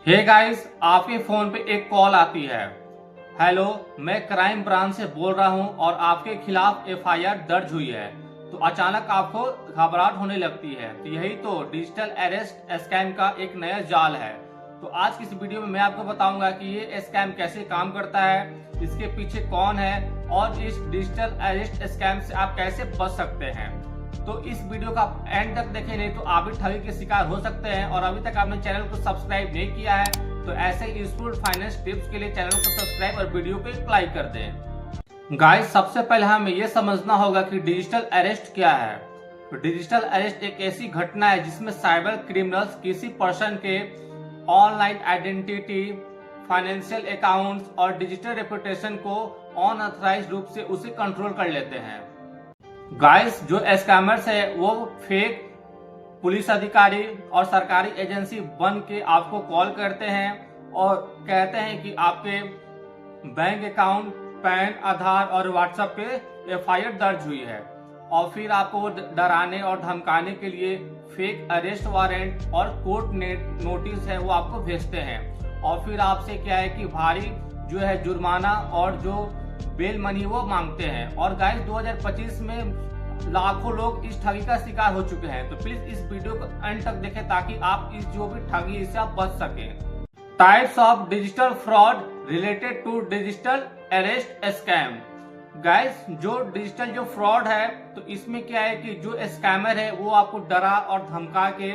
Hey guys, आपके phone पे एक कॉल आती है। हेलो, मैं क्राइम ब्रांच से बोल रहा हूं और आपके खिलाफ एफआईआर दर्ज हुई है। तो अचानक आपको घबराहट होने लगती है। तो यही तो डिजिटल अरेस्ट स्कैम का एक नया जाल है। तो आज की इस वीडियो में मैं आपको बताऊंगा कि ये स्कैम कैसे काम करता है, इसके पीछे कौन है और इस डिजिटल अरेस्ट स्कैम से आप कैसे बच सकते हैं। तो इस वीडियो का एंड तक देखें, नहीं तो आप भी ठगी के शिकार हो सकते हैं। और अभी तक आपने चैनल को सब्सक्राइब नहीं किया है तो ऐसे यूजफुल फाइनेंस टिप्स के लिए चैनल को सब्सक्राइब और वीडियो को लाइक कर दें। गाइस, सबसे पहले हमें यह समझना होगा कि डिजिटल अरेस्ट क्या है। तो डिजिटल अरेस्ट एक ऐसी घटना है जिसमें साइबर क्रिमिनल्स किसी पर्सन के ऑनलाइन आइडेंटिटी, फाइनेंशियल अकाउंट्स और डिजिटल रेपुटेशन को अनऑथराइज्ड रूप से उसे कंट्रोल कर लेते हैं। गाइस, जो स्कैमर्स है वो फेक पुलिस अधिकारी और सरकारी एजेंसी बन के आपको कॉल करते हैं और कहते हैं कि आपके बैंक अकाउंट, पैन, आधार और व्हाट्सएप पे एफआईआर दर्ज हुई है। और फिर आपको वो डराने और धमकाने के लिए फेक अरेस्ट वारंट और कोर्ट नोटिस है वो आपको भेजते हैं। और फिर आपसे क्या है कि भारी जो है जुर्माना और जो बेल मनी वो मांगते हैं। और गाइस, 2025 में लाखों लोग इस ठगी का शिकार हो चुके हैं। तो प्लीज इस वीडियो को अंत तक देखें ताकि आप इस जो भी ठगी इससे आप बच सकें। Types of digital fraud related to digital arrest scam. Guys, जो डिजिटल जो फ्रॉड है तो इसमें क्या है कि जो स्कैमर है वो आपको डरा और धमका के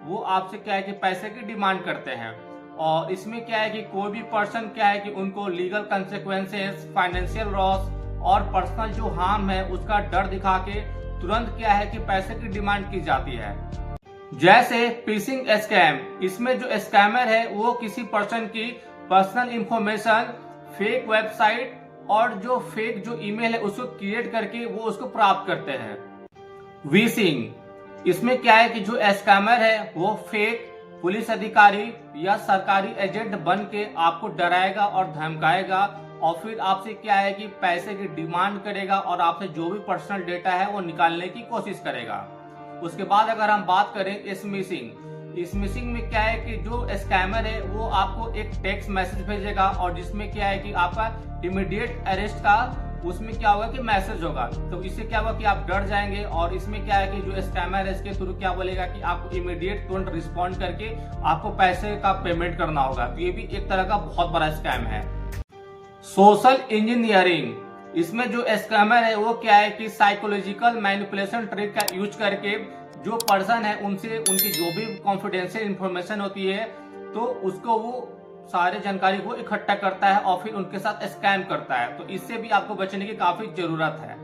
वो आपसे क्या है कि पैसे की डिमांड करते हैं। और इसमें क्या है कि कोई भी पर्सन क्या है कि उनको लीगल कंसेक्वेंसेस, फाइनेंशियल लॉस और पर्सनल जो हार्म है उसका डर दिखा के तुरंत क्या है कि पैसे की डिमांड की जाती है। जैसे फिशिंग स्कैम, इसमें जो स्कैमर है वो किसी पर्सन की पर्सनल इंफॉर्मेशन, फेक वेबसाइट और जो फेक जो ईमेल है उसको क्रिएट करके वो उसको प्राप्त करते हैं। विशिंग, इसमें क्या है कि जो स्कैमर है वो फेक पुलिस अधिकारी या सरकारी एजेंट बन के आपको डराएगा और धमकाएगा और फिर आपसे क्या है कि पैसे की डिमांड करेगा और आपसे जो भी पर्सनल डेटा है वो निकालने की कोशिश करेगा। उसके बाद अगर हम बात करें स्मिशिंग में क्या है कि जो स्कैमर है वो आपको एक टेक्स्ट मैसेज भेजेगा और जिसमें क्या है कि आपका इमीडिएट अरेस्ट का उसमें क्या होगा कि मैसेज होगा। तो इससे क्या होगा कि आप डर जाएंगे। और इसमें क्या है कि जो स्कैमर है इसके थ्रू क्या बोलेगा कि आपको इमीडिएट तुरंत रिस्पॉन्ड करके आपको पैसे का पेमेंट करना होगा। तो ये भी एक तरह का बहुत बड़ा स्कैम है। सोशल इंजीनियरिंग, इसमें जो स्कैमर है वो क्या है कि साइकोलॉजिकल मैनिपुलेशन ट्रिक का यूज करके जो पर्सन है उनसे उनकी जो भी कॉन्फिडेंशियल इंफॉर्मेशन होती है तो उसको वो सारे जानकारी को इकट्ठा करता है और फिर उनके साथ स्कैम करता है। तो इससे भी आपको बचने की काफी जरूरत है।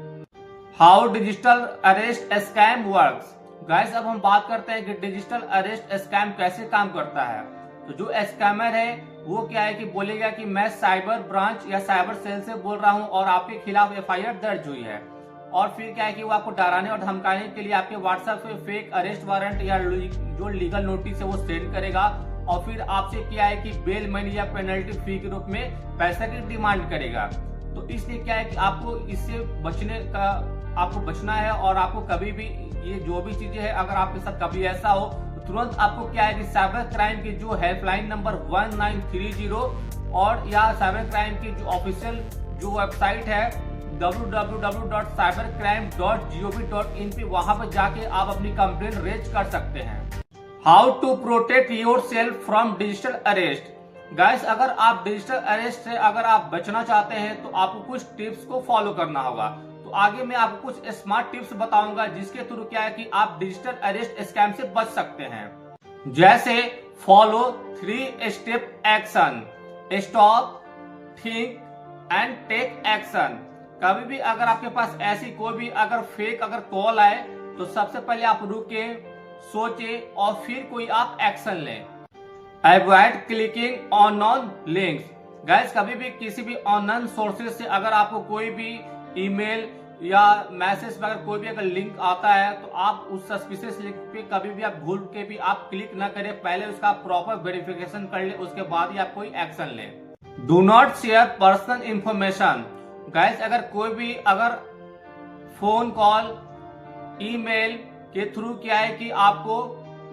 How digital arrest scam works. Guys, अब हम बात करते हैं कि डिजिटल अरेस्ट स्कैम कैसे काम करता है। तो जो स्कैमर है वो क्या है कि बोलेगा कि मैं साइबर ब्रांच या साइबर सेल से बोल रहा हूं और आपके खिलाफ एफआईआर दर्ज हुई है। और फिर क्या है कि वो आपको डराने और धमकाने के लिए आपके व्हाट्सएप पे फेक अरेस्ट वारंट या जो लीगल नोटिस है वो सेंड करेगा। और फिर आपसे क्या है कि बेल मनी या पेनल्टी फी के रूप में पैसे की डिमांड करेगा। तो इसलिए क्या है कि आपको इससे आपको बचना है। और आपको कभी भी ये जो भी चीजें है अगर आपके साथ कभी ऐसा हो तो तुरंत आपको क्या है कि साइबर क्राइम की जो हेल्पलाइन नंबर 1930 और या साइबर क्राइम की जो ऑफिशियल जो वेबसाइट है www.cybercrime.gov.in पे वहां पर जाके आप अपनी कंप्लेंट रेज कर सकते हैं। How to protect yourself from digital arrest. Guys, अगर आप डिजिटल अरेस्ट से अगर आप बचना चाहते हैं तो आपको कुछ टिप्स को फॉलो करना होगा। तो आगे मैं आपको कुछ स्मार्ट टिप्स बताऊंगा जिसके थ्रू क्या है कि आप डिजिटल अरेस्ट स्कैम से बच सकते हैं। जैसे follow 3 step action, stop, think and take action. कभी भी अगर आपके पास ऐसी कोई भी अगर फेक अगर कॉल आए तो सबसे पहले आप रुके, सोचे और फिर कोई आप एक्शन लें। Avoid clicking on links. Guys, कभी भी किसी भी ऑनलाइन सोर्सेज से अगर आपको कोई भी ईमेल या मैसेज पर अगर कोई भी अगर लिंक आता है तो आप उस सस्पिशियस लिंक पे कभी भी आप भूल के भी आप क्लिक ना करें। पहले उसका प्रॉपर वेरिफिकेशन कर ले, उसके बाद ही आप कोई एक्शन लें। Do not share personal information. Guys, अगर कोई भी अगर फोन कॉल, ईमेल के थ्रू क्या है कि आपको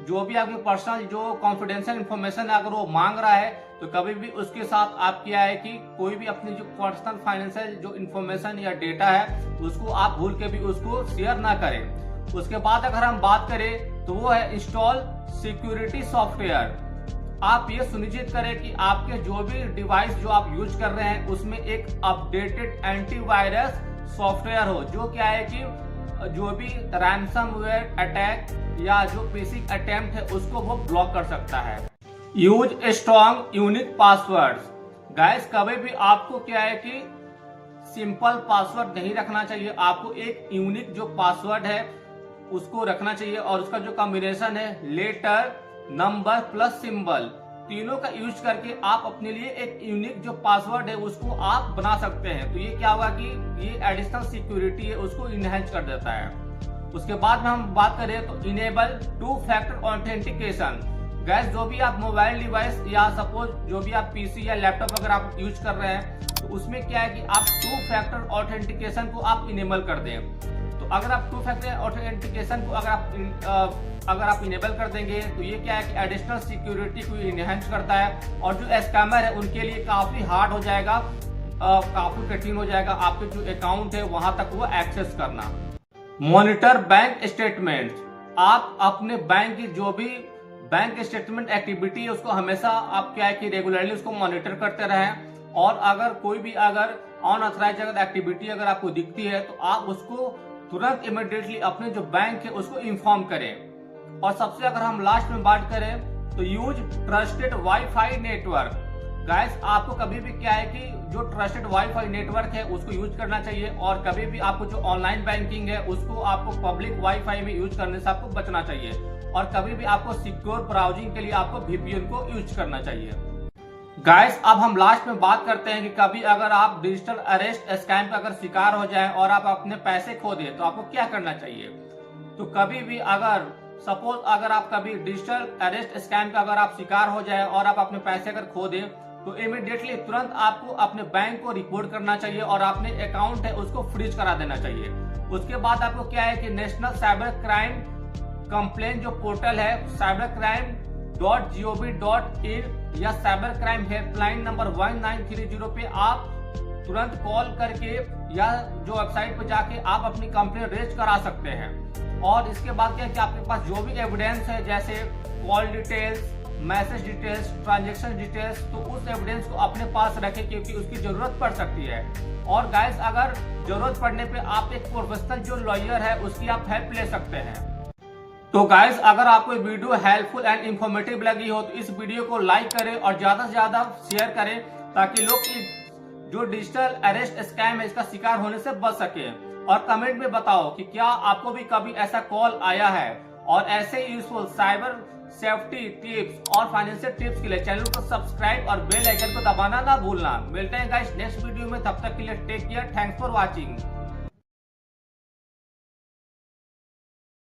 जो भी आपकी पर्सनल जो कॉन्फिडेंशियल इंफॉर्मेशन है अगर वो मांग रहा है तो कभी भी उसके साथ आप क्या है कि कोई भी अपनी जो पर्सनल फाइनेंशियल जो इंफॉर्मेशन या डेटा है उसको आप भूल के भी उसको शेयर ना करें। उसके बाद अगर हम बात करें तो वो है इंस्टॉल सिक्योरिटी सॉफ्टवेयर। आप ये सुनिश्चित करें कि आपके जो भी डिवाइस जो आप यूज कर रहे हैं उसमें एक अपडेटेड एंटीवायरस सॉफ्टवेयर हो, जो क्या है कि जो भी रैंसमवेयर अटैक या जो बेसिक अटेम्प्ट है उसको वो ब्लॉक कर सकता है। Use strong unique passwords. Guys कभी भी आपको क्या है कि सिंपल पासवर्ड नहीं रखना चाहिए, आपको एक यूनिक जो पासवर्ड है उसको रखना चाहिए और उसका जो कॉम्बिनेशन है लेटर नंबर प्लस सिंबल तीनों का यूज करके आप अपने लिए एक यूनिक जो पासवर्ड है उसको आप बना सकते हैं। तो ये क्या होगा कि ये एडिशनल सिक्योरिटी है उसको इनहेंस कर देता है। उसके बाद में हम बात करें तो enable two factor authentication. Gas जो भी आप मोबाइल डिवाइस या सपोज जो भी आप पीसी या लैपटॉप अगर आप यूज कर रहे हैं तो उसमें क्या है कि आप टू फैक्टर ऑथेंटिकेशन को आप इनेबल कर दें। तो अगर आप टू फैक्टर ऑथेंटिकेशन को अगर आप इनेबल कर देंगे तो ये क्या है कि एडिशनल सिक्योरिटी को इनहेंस करता है और जो स्कैमर है उनके लिए काफी हार्ड हो जाएगा, काफी कठिन हो जाएगा आपके जो अकाउंट है वहां तक वो एक्सेस करना। Monitor bank statement. आप अपने बैंक की जो भी बैंक स्टेटमेंट एक्टिविटी है उसको हमेशा आप क्या है कि रेगुलरली उसको मॉनिटर करते रहें और अगर कोई भी अगर अनऑथराइज्ड अगर एक्टिविटी अगर आपको दिखती है तो आप उसको तुरंत इमीडिएटली अपने जो बैंक है उसको इन्फॉर्म करें। और सबसे अगर हम लास्ट में बात करें तो use trusted wifi network. Guys आपको कभी भी क्या है कि जो ट्रस्टेड वाईफाई नेटवर्क है उसको यूज करना चाहिए और कभी भी आपको जो ऑनलाइन बैंकिंग है उसको आपको पब्लिक वाईफाई में यूज करने से आपको बचना चाहिए और कभी भी आपको सिक्योर ब्राउजिंग के लिए आपको VPN को यूज करना चाहिए। गाइस अब हम लास्ट में बात करते हैं कि कभी अगर आप डिजिटल अरेस्ट स्कैम का अगर शिकार हो जाएं और आप अपने पैसे खो दें तो आपको क्या करना चाहिए। तो कभी भी अगर सपोज अगर आप कभी डिजिटल अरेस्ट स्कैम का अगर आप शिकार हो जाए और आप अपने पैसे अगर खो दें तो इमीडिएटली तुरंत आपको अपने बैंक को रिपोर्ट करना चाहिए और अपने अकाउंट है उसको फ्रीज करा देना चाहिए। उसके बाद आपको क्या है कि नेशनल साइबर क्राइम कंप्लेन जो पोर्टल है cybercrime.gov.in या साइबर क्राइम हेल्पलाइन नंबर 1930 पे आप तुरंत कॉल करके या जो वेबसाइट पे जाके आप अपनी कंप्लेन रेज करा सकते हैं। और इसके बाद क्या है कि आपके पास जो भी एविडेंस है जैसे call details, message details, transaction details, तो उस एविडेंस को अपने पास रखें क्योंकि उसकी जरूरत पड़ सकती है। और गाइस अगर जरूरत पड़ने पे आप एक प्रोफेशनल जो लॉयर है उसकी आप हेल्प ले सकते हैं। तो गाइस अगर आपको वीडियो हेल्पफुल एंड इंफॉर्मेटिव लगी हो तो इस वीडियो को लाइक करें और ज्यादा से ज्यादा शेयर करें ताकि लोग जो डिजिटल अरेस्ट स्कैम है इसका शिकार होने से बच सके। और कमेंट में बताओ कि क्या आपको भी कभी ऐसा कॉल आया है। और ऐसे यूजफुल साइबर सेफ्टी टिप्स और फाइनेंशियल टिप्स के लिए चैनल को सब्सक्राइब और बेल आइकन को दबाना ना भूलना। मिलते हैं गाइस नेक्स्ट वीडियो में, तब तक के लिए take care, thanks for watching.